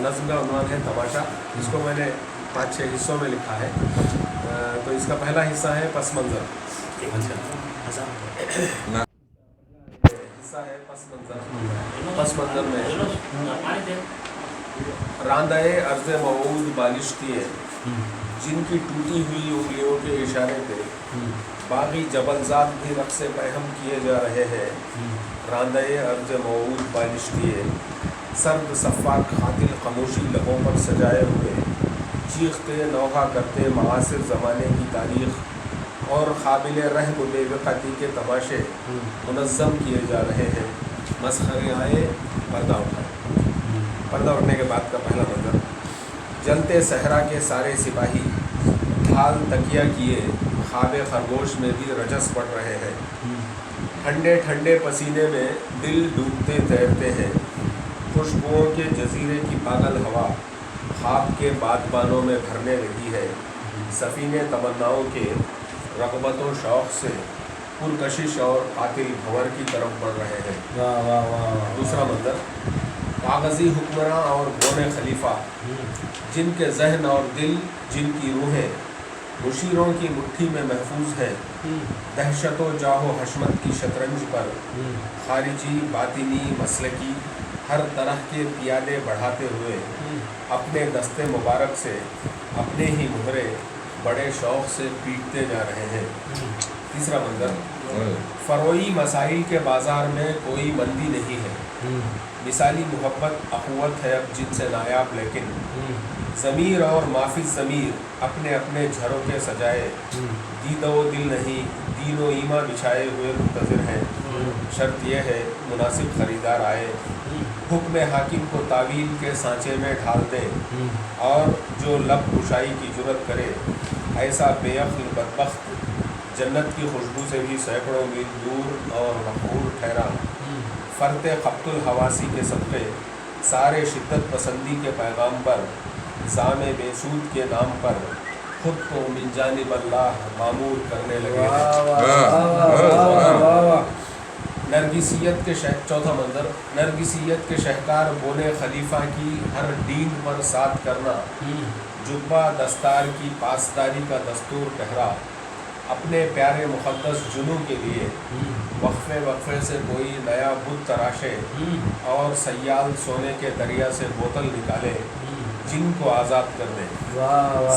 नज़्म का उन्वान है तमाशा। इसको मैंने 5-6 हिस्सों में लिखा है। तो इसका पहला हिस्सा है पस मंज़र। हिस्सा है पस मंज़र। पस मंज़र में रांदाए अर्ज़ मऊद बालिश किए, जिनकी टूटी हुई उंगलियों के इशारे पे बागी जबलजात भी रक़्स पहम किए जा रहे हैं। रांदाए अर्ज़ मऊद बालिश किए, सर्द सफ़ाक खातिल खामोशी लबों पर सजाए हुए, चीखते नौहा करते मासिर ज़माने की तारीख़ और काबिल रहम बेवक़ती के तमाशे मुनज़्ज़म किए जा रहे हैं। मसखरे आए, पर्दा उठाए। पर्दा उठने के बाद का पहला मंजर, जलते सहरा के सारे सिपाही ढाल तकिया किए, ख्वाब खरगोश में भी रजस पड़ रहे हैं। ठंडे ठंडे पसीने में दिल डूबते तैरते हैं। खुशबुओं के जजीरे की पागल हवा ख्वाब के बादबानों में भरने लगी है। सफ़ीने तमन्नाओं के रग़बतों शौक़ से पुरकशिश और कातिल भंवर की तरफ बढ़ रहे हैं। वाह वाह वाह। दूसरा मंजर, कागज़ी हुक्मरां और बोने खलीफा, जिनके जहन और दिल, जिनकी रूहें मुशीरों की मुट्ठी में महफूज हैं। दहशत व जाहो हशमत की शतरंज पर खारिजी बातिनी मसलकी हर तरह के पियादे बढ़ाते हुए अपने दस्ते मुबारक से अपने ही मुहरे बड़े शौक़ से पीटते जा रहे हैं। तीसरा मंजर, फ़रोई मसाइल के बाज़ार में कोई मंदी नहीं है। मिसाली मोहब्बत अख़ुवत है अब जिनसे नायाब, लेकिन ज़मीर और माफिज़ ज़मीर अपने अपने झरोके सजाए दीदो दिल नहीं दीनो ईमा बिछाए हुए मुंतज़िर हैं। शर्त यह है मुनासिब ख़रीदार आए, हुक्म हाकिम को तावील के सांचे में ढाल दें, और जो लब कुशाई की जुर्रत करे ऐसा बेअक़्ल बदबख्त जन्नत की खुशबू से भी सैकड़ों मील दूर और मक़बूल ठहरा। फ़र्ते ख़ब्तुल हवासी के सदक़े सारे शिद्दत पसंदी के पैगाम पर ज़ामे बेसूद के नाम पर खुद को मिन जानिब अल्लाह मामूर करने लगे। नरगिसियत के चौथा मंजर, नरगिसियत के शहकार बोने खलीफा की हर डींग पर साथ करना, जुब्बा दस्तार की पासदारी का दस्तूर पहरा, अपने प्यारे मुक़द्दस जुनू के लिए वक्फ़े वक्फ़े से कोई नया बुत तराशे और सयाल सोने के दरिया से बोतल निकाले, जिनको आज़ाद कर दे।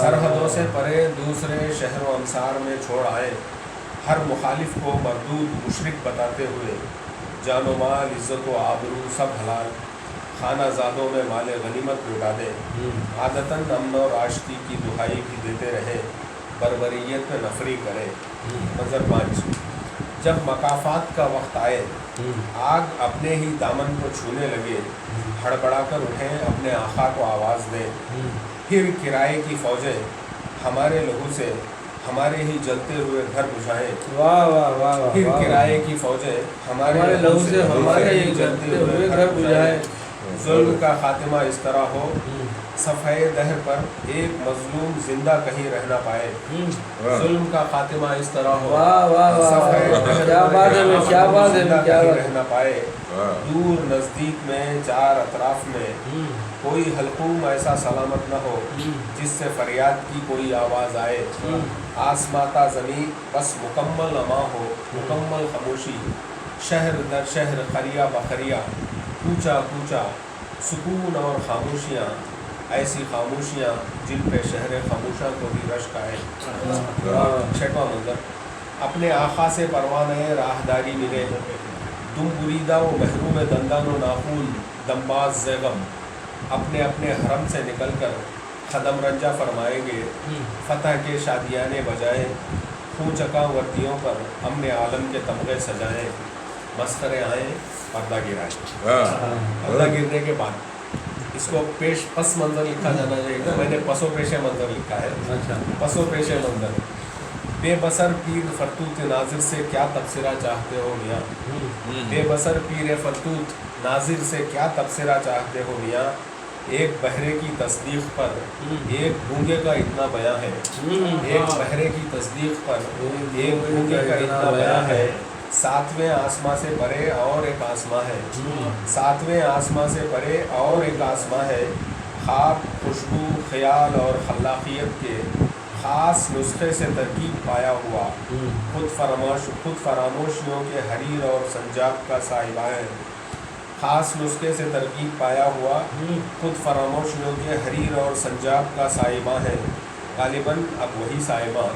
सरहदों से परे दूसरे शहरों अमसार में छोड़ आए, हर मुखालिफ को मरदूद मुशरिक बताते हुए जानो माल इज़्ज़त व आबरू सब हलाल, खाना ज़ादों में माले गनीमत लुटा दें। आदतन अमन और आशिकी की दुहाई भी देते रहे, बरबरियत में नफरी करें। मंजर 5, जब मकाफ़ात का वक्त आए, आग अपने ही दामन को छूने लगे, हड़बड़ाकर उठें अपने आका को आवाज़ दें। फिर किराए की फ़ौजें हमारे लहू से हमारे ही जलते हुए घर बुझाएं। वाह वाह वाह। फिर किराए की फ़ौजें हमारे लहू से हमारे ही जलते हुए घर बुझाएं। जुल्म का खातिमा इस तरह हो, सफ़े दहर पर एक मज़लूम जिंदा कहीं रह ना पाए। जुल्म का खातिमा इस तरह हो, सफ़े दहर पर क्या बात है, जिंदा क्या कहीं बात रह ना पाए। दूर नज़दीक में चार अतराफ में कोई हलकूम ऐसा सलामत न हो जिससे फरियाद की कोई आवाज़ आए। आसमाता ज़मीं बस मुकम्मल अमा हो, मुकम्मल खामोशी, शहर दर शहर खरिया बखरिया, कूचा कूचा सुकून और खामोशियाँ, ऐसी खामोशियाँ जिन पे शहर खामोशा को भी रश्क आए। छठवां मंजर, अपने आका से परवाने राहदारी मिले, दुम बुरीदा व महरूम दंदान व नाखून दम्बाज ज़ैगम अपने अपने हरम से निकल कर ख़दम रंजा फरमाएंगे। फ़तह के शादियाने बजाएँ, खूचका वर्दियों पर अमन आलम के तमगे सजाएँ। मस्खरे आए, पर्दा गिराए। पर्दा गिरने के बाद इसको पेश पस मंज़र लिखा जाना चाहिए। मैंने पसो पेशे मंज़र लिखा है। पसो पेशे मंज़र, बेबसर पीर फरतूत नाजिर से क्या तबसरा चाहते हो मियाँ। बेबसर पीर फरतूत नाजिर से क्या तबसरा चाहते हो मियाँ। एक बहरे की तस्दीक़ पर एक गूंगे का इतना बयां है। एक बहरे की तस्दीक़ पर एक गूंगे का इतना बयां है। सातवें आसमां से परे और एक आसमां है। सातवें आसमां से परे और एक आसमां है। خواب خوشبو خیال اور خلاقیت کے خاص نسخے سے ترکیب پایا ہوا خود فراموشیوں کے حریر اور سنجاب کا صاحبہ ہے. خاص نسخے سے ترکیب پایا ہوا خود فراموشیوں کے حریر اور سنجاب کا صاحبہ ہے. غالباً اب وہی صاحبہ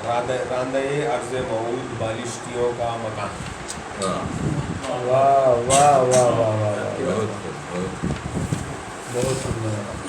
راندہ عرض موعود بالشتیوں کا مکان. واہ واہ واہ واہ واہ بہت بہت سندر.